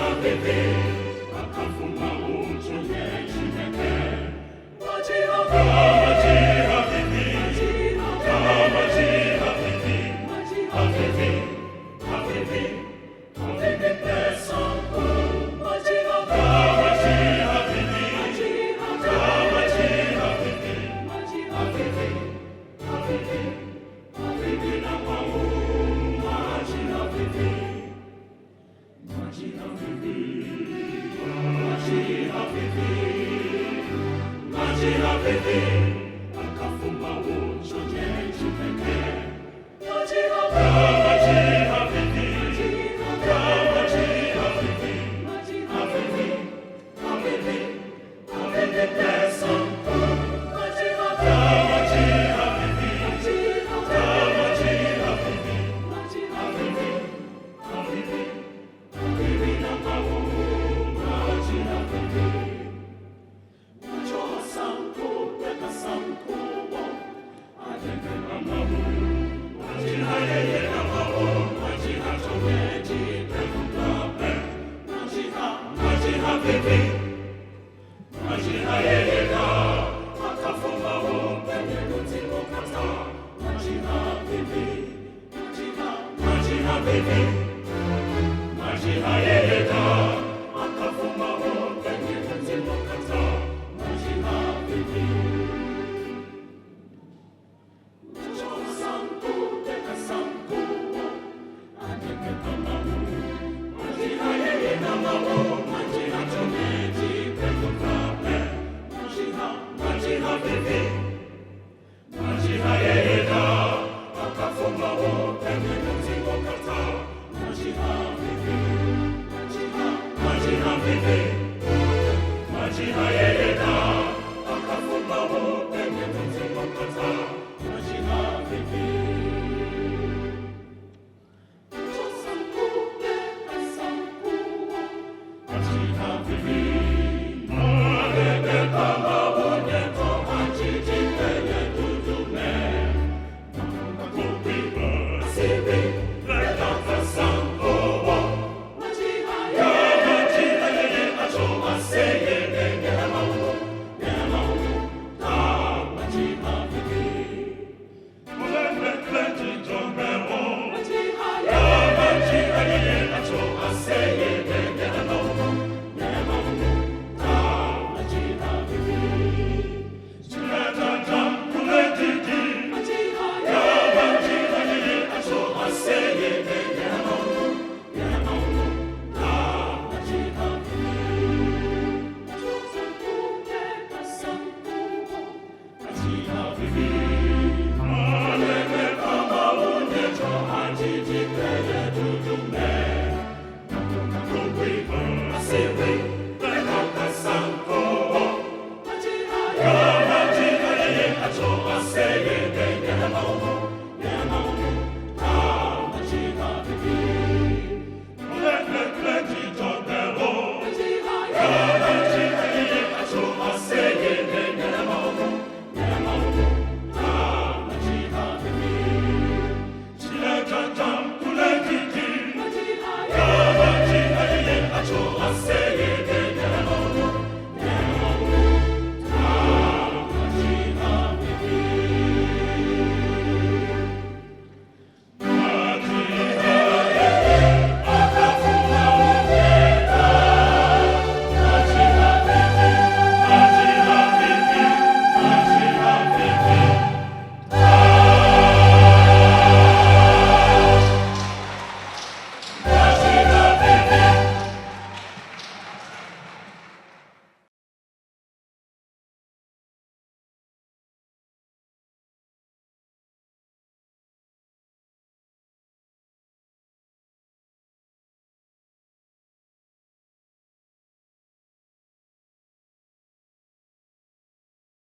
hafifi, akafumba uchu nyeshi peke. Maji hafifi, maji hafifi, hafifi, hafifi, hafifi pesa ku. Maji hafifi, hafifi, hafifi, hafifi na mau. Maji hafifi, maji hafifi, maji hafifi, maji hafifi, akafumba ucho nyeshi peke. Maji hafifi, hafifi, hafifi, hafifi, hafifi pesa ku. Maji hafifi, hafifi, hafifi, hafifi, hafifi na mau. Maji hafifi, macho sanku peka sanku wo, atende na mau. Maji hayeye na mau, maji hatomeji peka mlape. Maji hafifi, maji hayeye na akafumba penye nuti mokata. Maji hafifi, maji hafifi, maji hayeye na akafumba penye nuti mokata. Maji hafifi, macho sanku peka sanku wo, atende na mau. Maji hayeye na mau, maji hatomeji peka mlape. Maji hafifi, maji hayeye na akafumba penye nuti mokata. Maji hafifi, maji hafifi, maji hayeye na akafumba penye nuti mokata. Maji hafifi, macho sanku peka sanku wo, maji hafifi. Malebe kama bonyeto maji jipele dudume. Kupiba sibi leta fasanko wo. Maji hayeye acho aseye nenge maungu, ta maji hafifi. Malebe kleti jombe wo. Maji hayeye acho aseye nenge maungu, ta maji hafifi. Chuleta jam kuletiti. Maji hayeye acho aseye nenge maungu, ta maji hafifi. Macho sanku peka sanku wo, maji hafifi. Malebe kama unyeto maji jipele dudume. Kupiba sibi